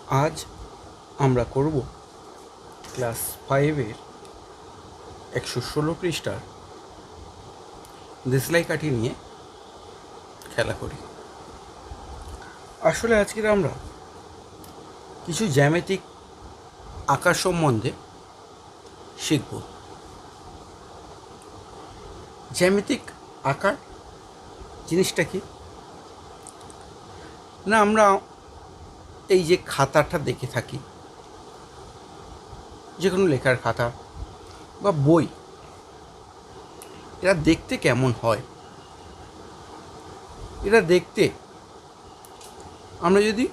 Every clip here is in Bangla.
আজ আমরা করব ক্লাস 5-এর 116 পৃষ্ঠার দেশলাই কাঠি নিয়ে খেলা করি। আসলে আজকের আমরা কিছু জ্যামিতিক আকার সম্বন্ধে শিখব। জ্যামিতিক আকার জিনিসটা কি না, আমরা এই যে খাতাটা দেখে থাকি, যে কোনো লেখার খাতা বা বই, এরা দেখতে কেমন হয়, এরা দেখতে আমরা যদি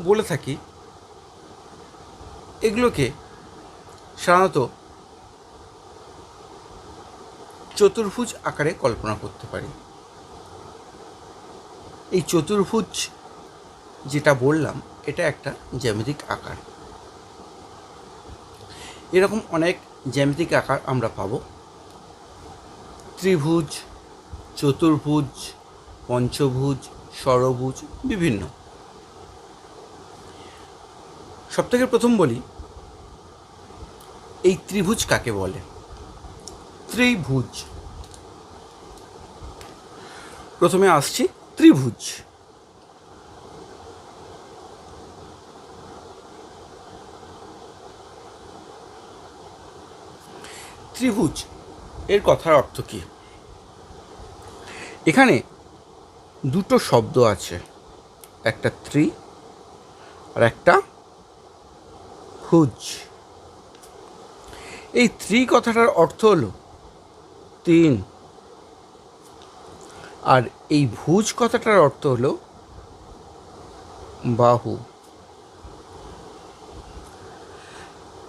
বলে থাকি এগুলোকে সাধারণত চতুর্ভুজ আকারে কল্পনা করতে পারি। এই চতুর্ভুজ যেটা বললাম এটা একটা জ্যামিতিক আকার। এরকম অনেক জ্যামিতিক আকার আমরা পাব: ত্রিভুজ, চতুর্ভুজ, পঞ্চভুজ, ষড়ভুজ, বিভিন্ন। সবথেকে প্রথম বলি, এই ত্রিভুজ কাকে বলে? ত্রিভুজ। প্রথমে আসছি ত্রিভুজ। ত্রিভুজ এর কথার অর্থ কি? এখানে দুটো শব্দ আছে, একটা ত্রি আর একটা ভুজ। এই ত্রি কথাটার অর্থ হলো তিন, আর এই ভুজ কথাটার অর্থ হলো বাহু।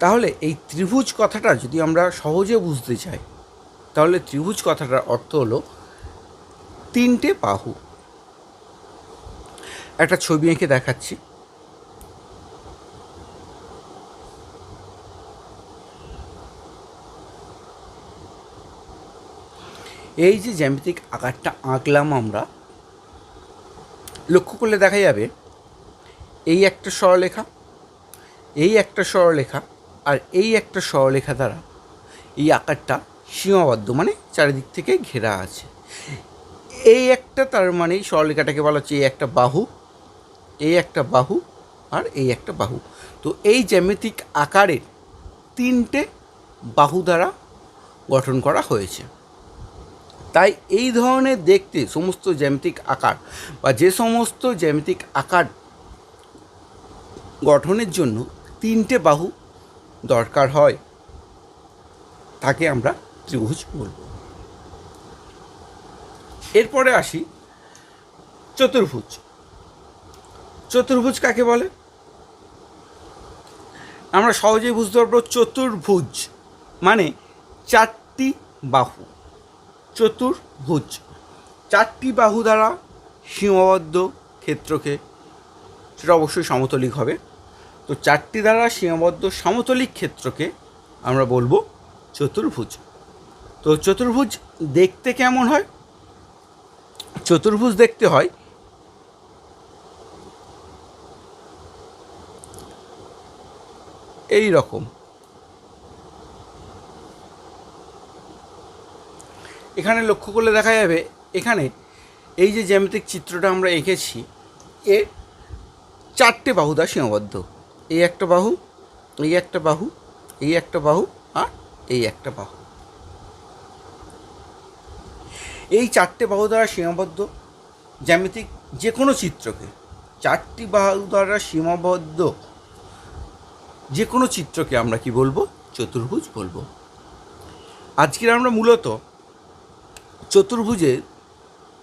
তাহলে এই ত্রিভুজ কথাটা যদি আমরা সহজে বুঝতে চাই, তাহলে ত্রিভুজ কথাটার অর্থ হলো তিনটে বাহু। একটা ছবি এঁকে দেখাচ্ছি। এই যে জ্যামিতিক আকারটা আঁকলাম আমরা, লক্ষ্য করলে দেখা যাবে এই একটা সরলরেখা, এই একটা সরলরেখা আর এই একটা সরলরেখা দ্বারা এই আকারটা সীমাবদ্ধ, মানে চারিদিক থেকে ঘেরা আছে। এই একটা, তার মানে সরলরেখাটাকে বলা হচ্ছে এই একটা বাহু, এই একটা বাহু আর এই একটা বাহু। তো এই জ্যামিতিক আকারের তিনটে বাহু দ্বারা গঠন করা হয়েছে। তাই এই ধরনের দেখতে সমস্ত জ্যামিতিক আকার বা যে সমস্ত জ্যামিতিক আকার গঠনের জন্য তিনটে বাহু দরকার হয়, তাকে আমরা ত্রিভুজ বলব। এরপরে আসি চতুর্ভুজ। চতুর্ভুজ কাকে বলে? আমরা সহজেই বুঝতে পারবো, চতুর্ভুজ মানে চারটি বাহু। চতুর্ভুজ চারটি বাহু দ্বারা সীমাবদ্ধ ক্ষেত্রকে, সেটা অবশ্যই সমতলিক হবে। তো চারটি দ্বারা সীমাবদ্ধ সমতলিক ক্ষেত্রকে আমরা বলবো চতুর্ভুজ। তো চতুর্ভুজ দেখতে কেমন হয়? চতুর্ভুজ দেখতে হয় এই রকম। এখানে লক্ষ্য করলে দেখা যাবে, এখানে এই যে জ্যামিতিক চিত্রটা আমরা এঁকেছি, এ চারটে বাহু দ্বারা সীমাবদ্ধ। এই একটা বাহু, এই একটা বাহু, এই একটা বাহু আর এই একটা বাহু। এই চারটে বাহু দ্বারা সীমাবদ্ধ জ্যামিতিক যে কোনো চিত্রকে, চারটি বাহু দ্বারা সীমাবদ্ধ যে কোনো চিত্রকে আমরা কি বলবো? চতুর্ভুজ বলবো। আজকের আমরা মূলত চতুর্ভুজের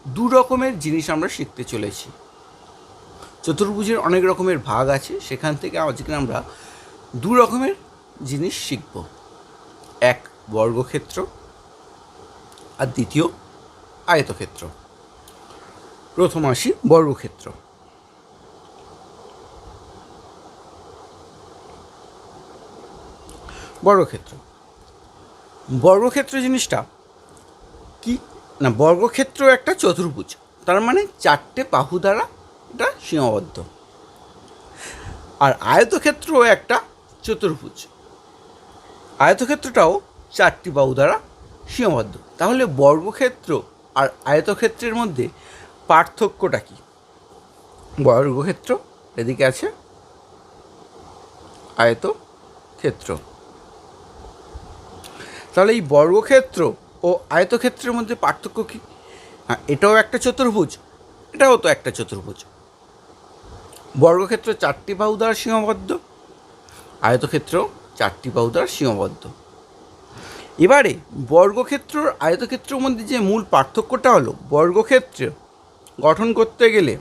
দু রকমের জিনিস আমরা শিখতে চলেছি। চতুর্ভুজের অনেক রকমের ভাগ আছে, সেখান থেকে আজকে আমরা দু রকমের জিনিস শিখব। এক বর্গক্ষেত্র আর দ্বিতীয় আয়তক্ষেত্র। প্রথম আসি বর্গক্ষেত্র। বর্গক্ষেত্র বর্গক্ষেত্র জিনিসটা কি না, বর্গক্ষেত্র একটা চতুর্ভুজ, তার মানে চারটে বাহু দ্বারা এটা সীমাবদ্ধ। আর আয়তক্ষেত্রও একটা চতুর্ভুজ। আয়তক্ষেত্রটাও 4টি বাহু দ্বারা সীমাবদ্ধ। তাহলে বর্গক্ষেত্র আর আয়তক্ষেত্রের মধ্যে পার্থক্যটা কি? বর্গক্ষেত্র এদিকে আছে, আয়তক্ষেত্র। তাহলে এই বর্গক্ষেত্র ও আয়তক্ষেত্রের মধ্যে পার্থক্য কি? হ্যাঁ, এটাও একটা চতুর্ভুজ, এটাও তো একটা চতুর্ভুজ। বর্গক্ষেত্র 4টি বাহু দ্বারা সীমাবদ্ধ, আয়তক্ষেত্র 4টি বাহু দ্বারা সীমাবদ্ধ। এবারে বর্গক্ষেত্র আর আয়তক্ষেত্রের মধ্যে যে মূল পার্থক্যটা হলো, বর্গক্ষেত্র গঠন করতে গেলে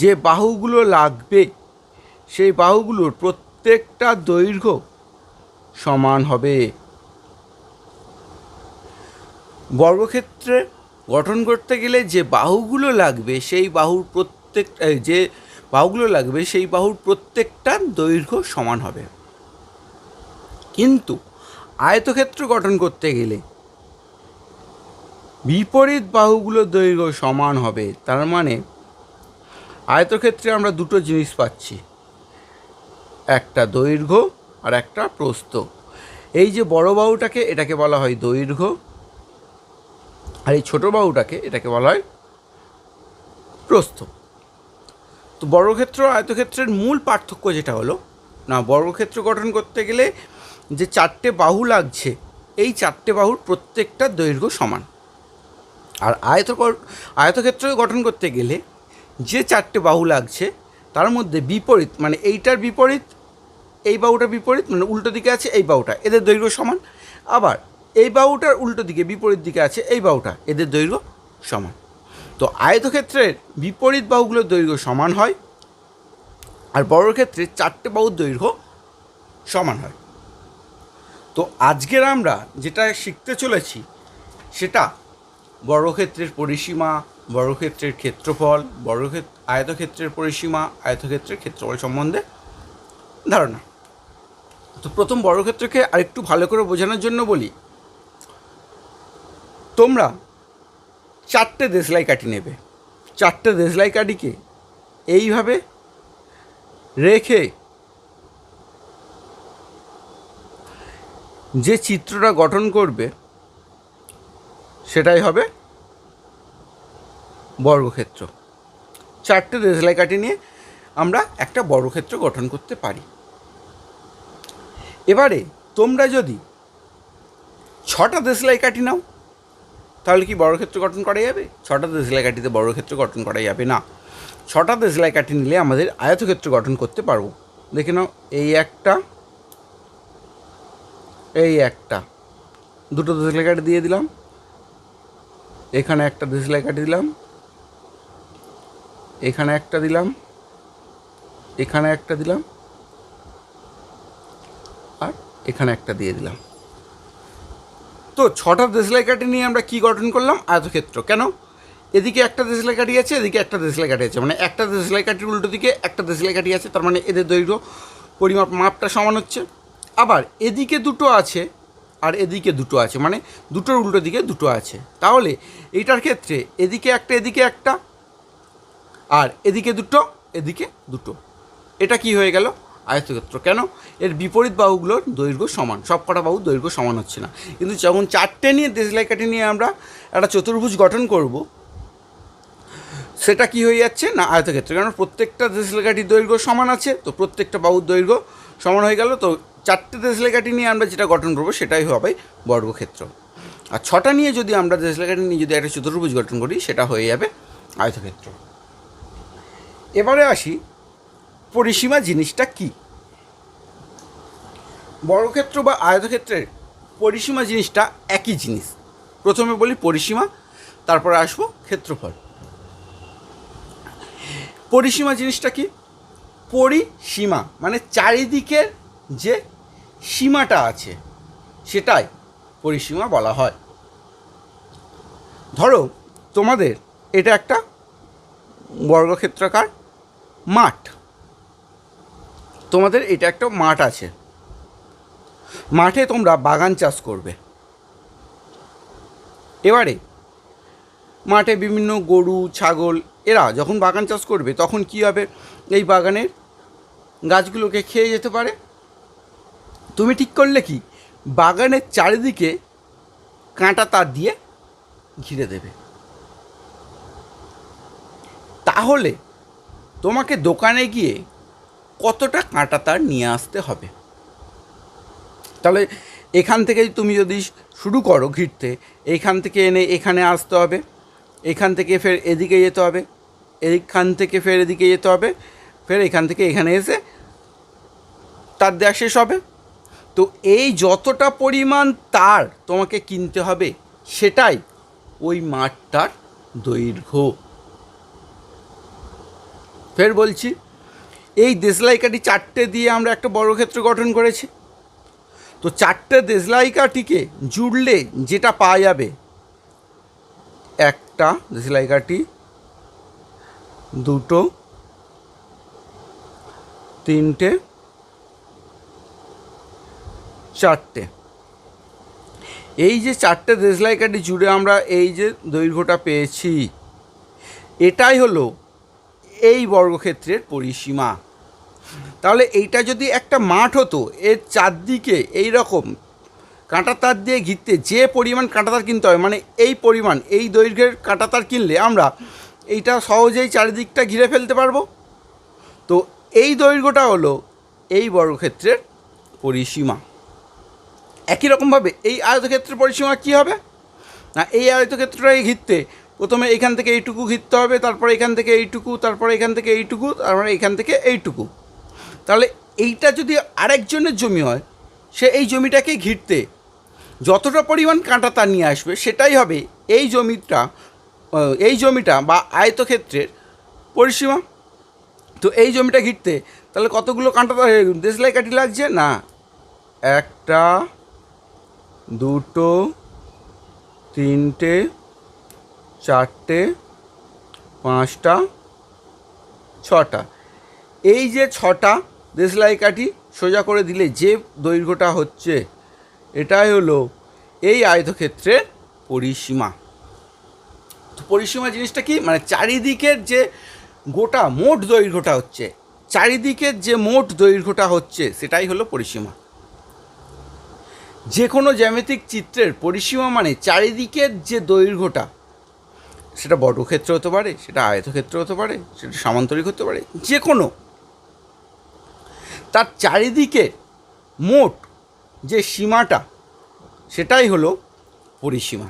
যে বাহুগুলো লাগবে সেই বাহুগুলোর প্রত্যেকটা দৈর্ঘ্য সমান হবে। বর্গক্ষেত্রে গঠন করতে গেলে যে বাহুগুলো লাগবে সেই বাহুর প্রত্যেকটা দৈর্ঘ্য সমান হবে। কিন্তু আয়তক্ষেত্র গঠন করতে গেলে বিপরীত বাহুগুলোর দৈর্ঘ্য সমান হবে। তার মানে আয়তক্ষেত্রে আমরা দুটো জিনিস পাচ্ছি, একটা দৈর্ঘ্য আর একটা প্রস্থ। এই যে বড় বাহুটাকে এটাকে বলা হয় দৈর্ঘ্য, আর এই ছোটো বাহুটাকে এটাকে বলা হয় প্রস্থ। তো বর্গক্ষেত্র আয়তক্ষেত্রের মূল পার্থক্য যেটা হলো, না বর্গক্ষেত্র গঠন করতে গেলে যে 4টে বাহু লাগছে এই 4টে বাহুর প্রত্যেকটা দৈর্ঘ্য সমান। আর আয়তক্ষেত্র গঠন করতে গেলে যে 4টে বাহু লাগছে তার মধ্যে বিপরীত, মানে এইটার বিপরীত এই বাহুটার বিপরীত, মানে উল্টো দিকে আছে এই বাহুটা, এদের দৈর্ঘ্য সমান। আবার এই বাহুটার উল্টো দিকে বিপরীত দিকে আছে এই বাহুটা, এদের দৈর্ঘ্য সমান। তো আয়তক্ষেত্রের বিপরীত বাহুগুলোর দৈর্ঘ্য সমান হয়, আর বর্গক্ষেত্রে 4টে বাহুর দৈর্ঘ্য সমান হয়। তো আজকের আমরা যেটা শিখতে চলেছি সেটা বর্গক্ষেত্রের পরিসীমা, বর্গক্ষেত্রের ক্ষেত্রফল, আয়তক্ষেত্রের পরিসীমা, আয়তক্ষেত্রের ক্ষেত্রফল সম্বন্ধে ধারণা। তো প্রথম বর্গক্ষেত্রকে আরেকটু ভালো করে বোঝানোর জন্য বলি, তোমরা 4টে দেশলাই কাঠি নেবে, 4টে দেশলাই কাঠিকে এইভাবে রেখে যে চিত্রটা গঠন করবে সেটাই হবে বর্গক্ষেত্র। 4টে দেশলাই কাঠি নিয়ে আমরা একটা বর্গক্ষেত্র গঠন করতে পারি। এবারে তোমরা যদি 6টা দেশলাই কাঠি নাও তাহলে কি বর্গক্ষেত্র গঠন করা যাবে? 6টা দেশলাই কাঠিতে বর্গক্ষেত্র গঠন করা যাবে না। 6টা দেশলাই কাঠি নিলে আমাদের আয়তক্ষেত্র গঠন করতে পারবো। দেখে নাও, এই একটা দুটো দেশলাই কাঠি দিয়ে দিলাম, এখানে একটা দেশলাই কাঠি দিলাম, এখানে একটা দিলাম, এখানে একটা দিলাম, আর এখানে একটা দিয়ে দিলাম। তো 6টা দেশলাই কাঠি নিয়ে আমরা কি গঠন করলাম? আয়তক্ষেত্র। কেন? এদিকে একটা দেশলাই কাঠি আছে, এদিকে একটা দেশলাই কাঠি আছে, মানে একটা দেশলাই কাঠির উল্টো দিকে একটা দেশলাই কাঠি আছে, তার মানে এদের দৈর্ঘ্য মাপটা সমান হচ্ছে। আবার এদিকে দুটো আছে আর এদিকে দুটো আছে, মানে দুটোর উল্টো দিকে দুটো আছে। তাহলে এইটার ক্ষেত্রে এদিকে একটা এদিকে একটা, আর এদিকে দুটো এদিকে দুটো, এটা কি হয়ে গেল? আয়তক্ষেত্র। কেন? এর বিপরীত বাহুগুলোর দৈর্ঘ্য সমান, সব কটা বাহুর দৈর্ঘ্য সমান হচ্ছে না। কিন্তু যখন 4টে নিয়ে দেশলাই কাঠি নিয়ে আমরা একটা চতুর্ভুজ গঠন করব, সেটা কি হয়ে যাচ্ছে? না আয়তক্ষেত্র। কারণ প্রত্যেকটা দেশলাই কাঠির দৈর্ঘ্য সমান আছে, তো প্রত্যেকটা বাহুর দৈর্ঘ্য সমান হয়ে গেল। তো 4টে দেশলাই কাঠি নিয়ে আমরা যেটা গঠন করবো সেটাই হবে বর্গক্ষেত্র। আর 6টা নিয়ে যদি আমরা দেশলাই কাঠি নিয়ে যদি একটা চতুর্ভুজ গঠন করি সেটা হয়ে যাবে আয়তক্ষেত্র। এবারে আসি পরিসীমা জিনিসটা কি। বর্গক্ষেত্র বা আয়তক্ষেত্রের পরিসীমা জিনিসটা একই জিনিস। প্রথমে বলি পরিসীমা, তারপরে আসবো ক্ষেত্রফল। পরিসীমা জিনিসটা কি? পরিসীমা মানে চারিদিকের যে সীমাটা আছে সেটাই পরিসীমা বলা হয়। ধরো তোমাদের এটা একটা বর্গক্ষেত্রাকার মাঠ, তোমাদের এটা একটা মাঠ আছে, মাঠে তোমরা বাগান চাষ করবে। এবারে মাঠে বিভিন্ন গরু ছাগল এরা যখন বাগান চাষ করবে তখন কী হবে? এই বাগানের গাছগুলোকে খেয়ে যেতে পারে। তুমি ঠিক করলে কি বাগানের চারিদিকে কাঁটা তার দিয়ে ঘিরে দেবে। তাহলে তোমাকে দোকানে গিয়ে কতটা কাঁটা তার নিয়ে আসতে হবে? তাহলে এখান থেকে তুমি যদি শুরু করো ঘিরতে, এইখান থেকে এনে এখানে আসতে হবে, এখান থেকে ফের এদিকে যেতে হবে, এইখান থেকে ফের এদিকে যেতে হবে, ফের এখান থেকে এখানে এসে তার দেওয়া শেষ হবে। তো এই যতটা পরিমাণ তার তোমাকে কিনতে হবে সেটাই ওই মাঠটার দৈর্ঘ্য। ফের বলছি, এই দেশলাই কাঠি 4টে দিয়ে আমরা একটা বর্গক্ষেত্র গঠন করেছি। তো 4টে দেশলাই কাঠিকে জুড়লে যেটা পাওয়া যাবে, একটা দেশলাই কাঠি, দুটো, তিনটে, চারটে। এই যে 4টে দেশলাই কাঠি জুড়ে আমরা এই যে দৈর্ঘ্যটা পেয়েছি, এটাই হলো এই বর্গক্ষেত্রের পরিসীমা। তাহলে এইটা যদি একটা মাঠ হতো, এর চারদিকে এই রকম কাঁটা তার দিয়ে ঘিরতে যে পরিমাণ কাঁটা তার কিনতে হয়, মানে এই পরিমাণ, এই দৈর্ঘ্যের কাঁটা তার কিনলে আমরা এইটা সহজেই চারিদিকটা ঘিরে ফেলতে পারবো। তো এই দৈর্ঘ্যটা হলো এই বর্গক্ষেত্রের পরিসীমা। একই রকমভাবে এই আয়তক্ষেত্রের পরিসীমা কী হবে না, এই আয়তক্ষেত্রটাকে ঘিরতে প্রথমে এখান থেকে এইটুকু ঘিরতে হবে, তারপরে এখান থেকে এইটুকু, তারপরে এখান থেকে এইটুকু, তারপরে এখান থেকে এইটুকু। তাহলে এইটা যদি আরেকজনের জমি হয়, সে এই জমিটাকে ঘিরতে যতটা পরিমাণ কাঁটা তার নিয়ে আসবে সেটাই হবে এই জমিটা বা আয়তক্ষেত্রের পরিসীমা। তো এই জমিটা ঘিরতে তাহলে কতগুলো কাঁটা দেশলাই কাঠি লাগছে না, একটা, দুটো, তিনটে, চারটে, পাঁচটা, ছটা। এই যে 6টা দেশলাই কাঠি সোজা করে দিলে যে দৈর্ঘ্যটা হচ্ছে, এটাই হলো এই আয়তক্ষেত্রের পরিসীমা। তো পরিসীমা জিনিসটা কি, মানে চারিদিকের যে গোটা মোট দৈর্ঘ্যটা হচ্ছে, চারিদিকের যে মোট দৈর্ঘ্যটা হচ্ছে সেটাই হলো পরিসীমা। যে কোনো জ্যামিতিক চিত্রের পরিসীমা মানে চারিদিকের যে দৈর্ঘ্যটা, সেটা বর্গক্ষেত্র হতে পারে, সেটা আয়তক্ষেত্র হতে পারে, সেটা সামান্তরিক হতে পারে, যে কোনো তার চারিদিকে মোট যে সীমাটা সেটাই হলো পরিসীমা।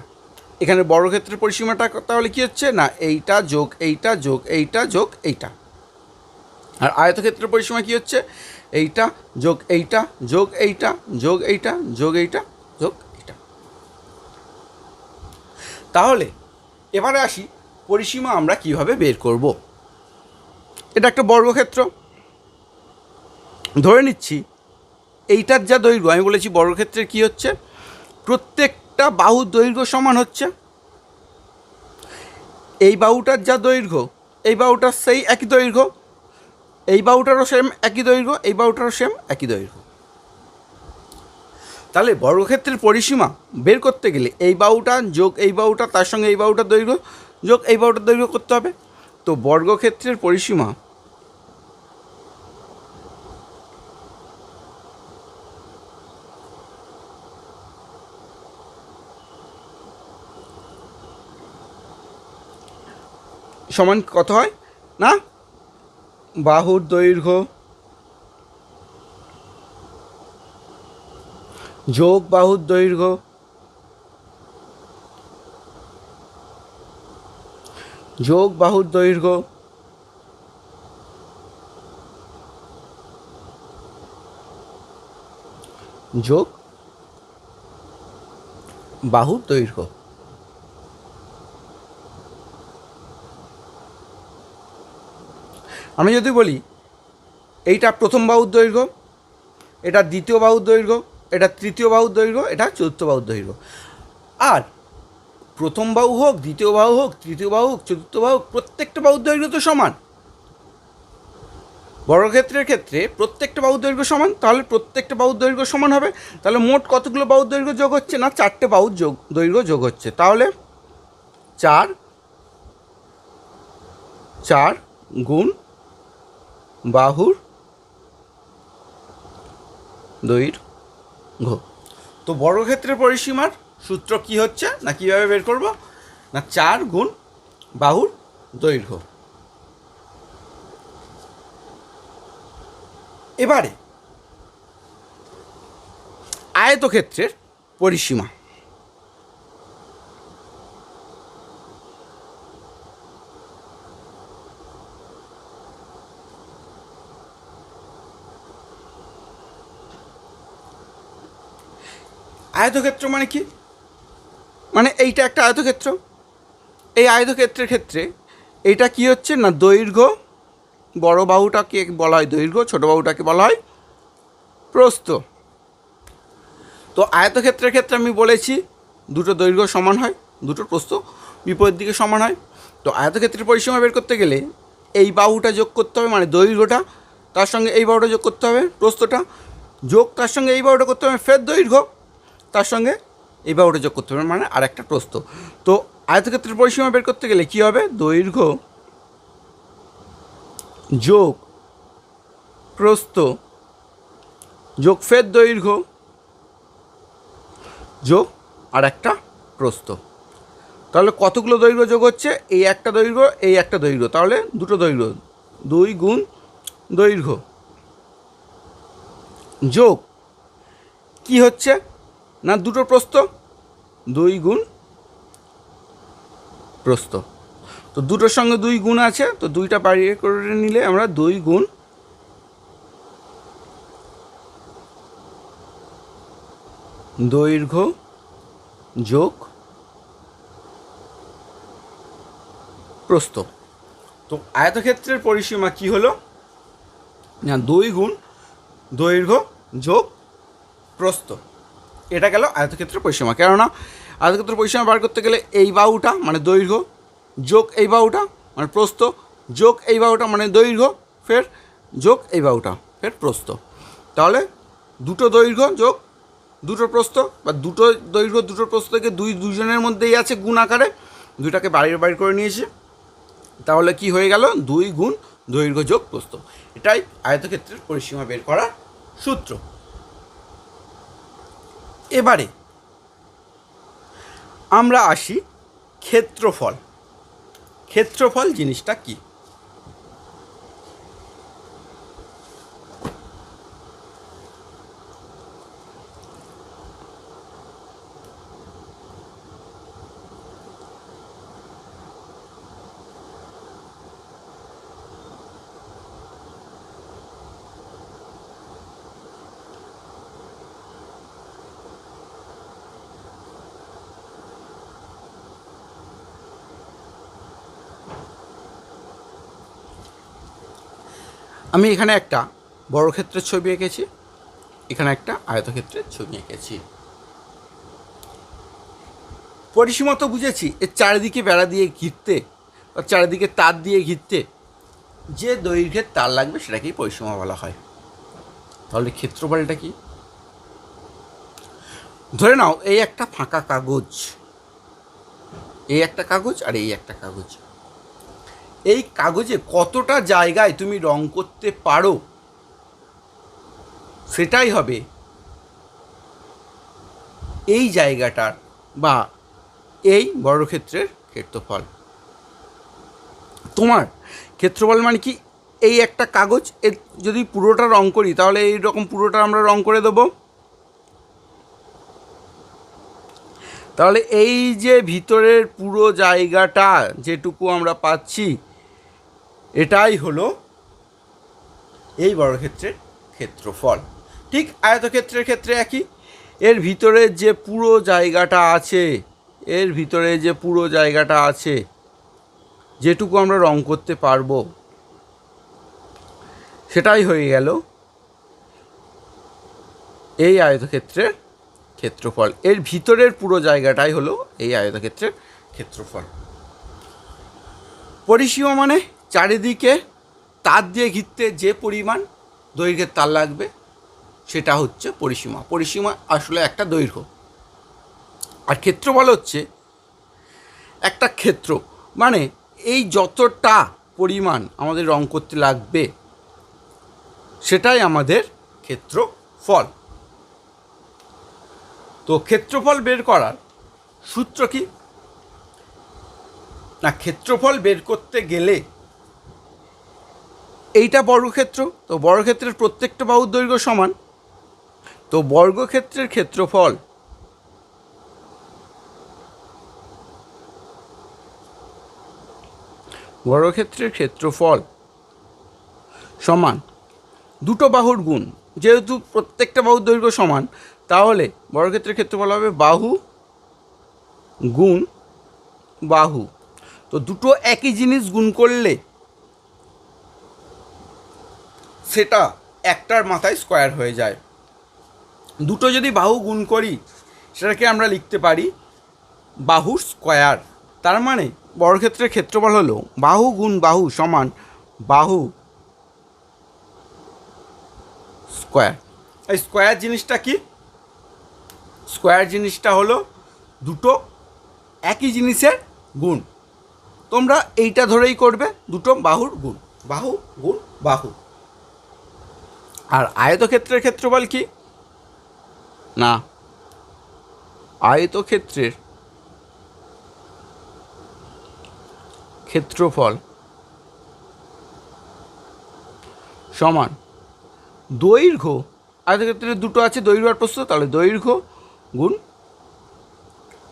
এখানে বর্গক্ষেত্রের পরিসীমাটা তাহলে কী হচ্ছে না, এইটা যোগ এইটা যোগ এইটা যোগ এইটা। আর আয়তক্ষেত্রের পরিসীমা কী হচ্ছে, এইটা যোগ এইটা যোগ এইটা যোগ এইটা যোগ এইটা যোগ এইটা। তাহলে এবারে আসি পরিসীমা আমরা কিভাবে বের করব। এটা একটা বর্গক্ষেত্র, ধরে নিচ্ছি এইটার যা দৈর্ঘ্য, আমি বলেছি বর্গক্ষেত্রের কী হচ্ছে, প্রত্যেকটা বাহুর দৈর্ঘ্য সমান হচ্ছে। এই বাহুটার যা দৈর্ঘ্য, এই বাহুটার সেই একই দৈর্ঘ্য, এই বাহুটারও সেম একই দৈর্ঘ্য, এই বাহুটারও সেম একই দৈর্ঘ্য। তাহলে বর্গক্ষেত্রের পরিসীমা বের করতে গেলে এই বাহুটা যোগ এই বাহুটা, তার সঙ্গে এই বাহুটার দৈর্ঘ্য যোগ এই বাহুটার দৈর্ঘ্য করতে হবে। তো বর্গক্ষেত্রের পরিসীমা সমান কত হয় না, বাহুর দৈর্ঘ্য যোগ বাহুর দৈর্ঘ্য যোগ বাহুর দৈর্ঘ্য যোগ বাহুর দৈর্ঘ্য। আমি যদি বলি এইটা প্রথম বাহুর দৈর্ঘ্য, এটা দ্বিতীয় বাহুর দৈর্ঘ্য, এটা তৃতীয় বাহুর দৈর্ঘ্য, এটা চতুর্থ বাহুর দৈর্ঘ্য, আর প্রথম বাহু হোক, দ্বিতীয় বাহু হোক, তৃতীয় বাহু হোক, চতুর্থ বাহু হোক, প্রত্যেকটা বাহুর দৈর্ঘ্য তো সমান। বর্গক্ষেত্রের ক্ষেত্রে প্রত্যেকটা বাহুর দৈর্ঘ্য সমান, তাহলে প্রত্যেকটা বাহুর দৈর্ঘ্য সমান হবে। তাহলে মোট কতগুলো বাহুর দৈর্ঘ্য যোগ হচ্ছে না, 4টে বাহুর দৈর্ঘ্য যোগ হচ্ছে। তাহলে 4 গুণ বাহুর দৈর্ঘ্য। তো বর্গক্ষেত্রের পরিসীমার সূত্র কি হচ্ছে না, কীভাবে বের করব না, 4 গুণ বাহুর দৈর্ঘ্য। এবারে আয়তক্ষেত্রের পরিসীমা। আয়তক্ষেত্র মানে কি, মানে এইটা একটা আয়তক্ষেত্র। এই আয়তক্ষেত্রের ক্ষেত্রে এইটা কি হচ্ছে না, দৈর্ঘ্য, বড় বাহুটাকে বলা হয় দৈর্ঘ্য, ছোট বাহুটাকে বলা হয় প্রস্থ। তো আয়তক্ষেত্রের ক্ষেত্রে আমি বলেছি দুটো দৈর্ঘ্য সমান হয়, দুটো প্রস্থ বিপরীত দিকে সমান হয়। তো আয়তক্ষেত্রের পরিসীমা বের করতে গেলে এই বাহুটা যোগ করতে হবে, মানে দৈর্ঘ্যটা, তার সঙ্গে এই বাহুটা যোগ করতে হবে প্রস্থটা, যোগ তার সঙ্গে এই বাহুটা করতে হবে ফের দৈর্ঘ্য, তার সঙ্গে এই বাহুটা যোগ করতে হবে, মানে আর একটা প্রস্থ। তো আয়তক্ষেত্রের পরিসীমা বের করতে গেলে কী হবে, দৈর্ঘ্য যোগ প্রস্থ যোগ ফের দৈর্ঘ্য যোগ আর একটা প্রস্থ। তাহলে কতগুলো দৈর্ঘ্য যোগ হচ্ছে, এই একটা দৈর্ঘ্য, এই একটা দৈর্ঘ্য, তাহলে দুটো দৈর্ঘ্য, 2 গুণ দৈর্ঘ্য যোগ কি হচ্ছে না, দুটো প্রস্থ, 2 গুণ প্রস্থ। তো দুটোর সঙ্গে 2 গুণ আছে, তো 2টা বাড়িয়ে করে নিলে আমরা 2 গুণ দৈর্ঘ্য যোগ প্রস্থ। তো আয়তক্ষেত্রের পরিসীমা কি হলো না, 2 গুণ দৈর্ঘ্য যোগ প্রস্থ। এটা গেল আয়তক্ষেত্রের পরিসীমা। কেননা আয়তক্ষেত্রের পরিসীমা বার করতে গেলে এই বাহুটা মানে দৈর্ঘ্য যোগ এই বাহুটা মানে প্রস্থ যোগ এই বাহুটা মানে দৈর্ঘ্য ফের যোগ এই বাহুটা ফের প্রস্থ। তাহলে দুটো দৈর্ঘ্য যোগ দুটো প্রস্থ, বা দুটো দৈর্ঘ্য দুটো প্রস্থ থেকে দুজনের মধ্যেই আছে গুণ আকারে, দুইটাকে বাইরে করে নিয়েছি। তাহলে কি হয়ে গেল, 2 গুণ দৈর্ঘ্য যোগ প্রস্থ। এটাই আয়তক্ষেত্রের পরিসীমা বের করার সূত্র। এবারে আমরা আসি ক্ষেত্রফল। ক্ষেত্রফল জিনিসটা কি, আমি এখানে একটা বর্গক্ষেত্রের ছবি এঁকেছি, এখানে একটা আয়তক্ষেত্রের ছবি এঁকেছি। পরিসীমা তো বুঝেছি, এর চারিদিকে বেড়া দিয়ে ঘিরতে বা চারিদিকে তার দিয়ে ঘিরতে যে দৈর্ঘ্যের তার লাগবে সেটাকেই পরিসীমা বলা হয়। তাহলে ক্ষেত্রফলটা কি, ধরে নাও এই একটা ফাঁকা কাগজ, এই একটা কাগজ আর এই একটা কাগজ, এই কাগজে কতটা জায়গায় তুমি রং করতে পারো সেটাই হবে এই জায়গাটার বা এই বর্গক্ষেত্রের ক্ষেত্রফল। তোমার ক্ষেত্রফল মানে কি, এই একটা কাগজ এর যদি পুরোটা রং করি তাহলে এই রকম পুরোটা আমরা রং করে দেবো। তাহলে এই যে ভিতরের পুরো জায়গাটা যেটুকু আমরা পাচ্ছি এটাই হলো এই বর্গক্ষেত্রের ক্ষেত্রফল। ঠিক আয়তক্ষেত্রের ক্ষেত্রে একই, এর ভিতরে যে পুরো জায়গাটা আছে, এর ভিতরে যে পুরো জায়গাটা আছে যেটুকু আমরা রং করতে পারবো সেটাই হয়ে গেল এই আয়তক্ষেত্রের ক্ষেত্রফল। এর ভিতরের পুরো জায়গাটাই হলো এই আয়তক্ষেত্রের ক্ষেত্রফল। পরিসীমা মানে চারিদিকে তার দিয়ে ঘিরতে যে পরিমাণ দৈর্ঘ্যের তার লাগবে সেটা হচ্ছে পরিসীমা। পরিসীমা আসলে একটা দৈর্ঘ্য, আর ক্ষেত্রফল হচ্ছে একটা ক্ষেত্র, মানে এই যতটা পরিমাণ আমাদের রং করতে লাগবে সেটাই আমাদের ক্ষেত্রফল। তো ক্ষেত্রফল বের করার সূত্র কি না, ক্ষেত্রফল বের করতে গেলে এইটা বর্গক্ষেত্র, তো বর্গক্ষেত্রের প্রত্যেকটা বাহুর দৈর্ঘ্য সমান, তো বর্গক্ষেত্রের ক্ষেত্রফল সমান দুটো বাহুর গুণ। যেহেতু প্রত্যেকটা বাহুর দৈর্ঘ্য সমান, তাহলে বর্গক্ষেত্রের ক্ষেত্রফল হবে বাহু গুণ বাহু। তো দুটো একই জিনিস গুণ করলে সেটা একটার মাথায় স্কোয়ার হয়ে যায়। দুটো যদি বাহু গুণ করি সেটাকে আমরা লিখতে পারি বাহুর স্কোয়ার। তার মানে বর্গক্ষেত্রের ক্ষেত্রফল হলো বাহু গুণ বাহু সমান বাহু স্কোয়ার। এই স্কোয়ার জিনিসটা কি? স্কোয়ার জিনিসটা হলো দুটো একই জিনিসের গুণ। তোমরা এইটা ধরেই করবে, দুটো বাহুর গুণ, বাহু গুণ বাহু। আর আয়তক্ষেত্রের ক্ষেত্রফল কি না, আয়তক্ষেত্রের ক্ষেত্রফল সমান দৈর্ঘ্য, আয়তক্ষেত্রের দুটো আছে দৈর্ঘ্য আর প্রস্থ, তাহলে দৈর্ঘ্য গুণ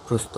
প্রস্থ।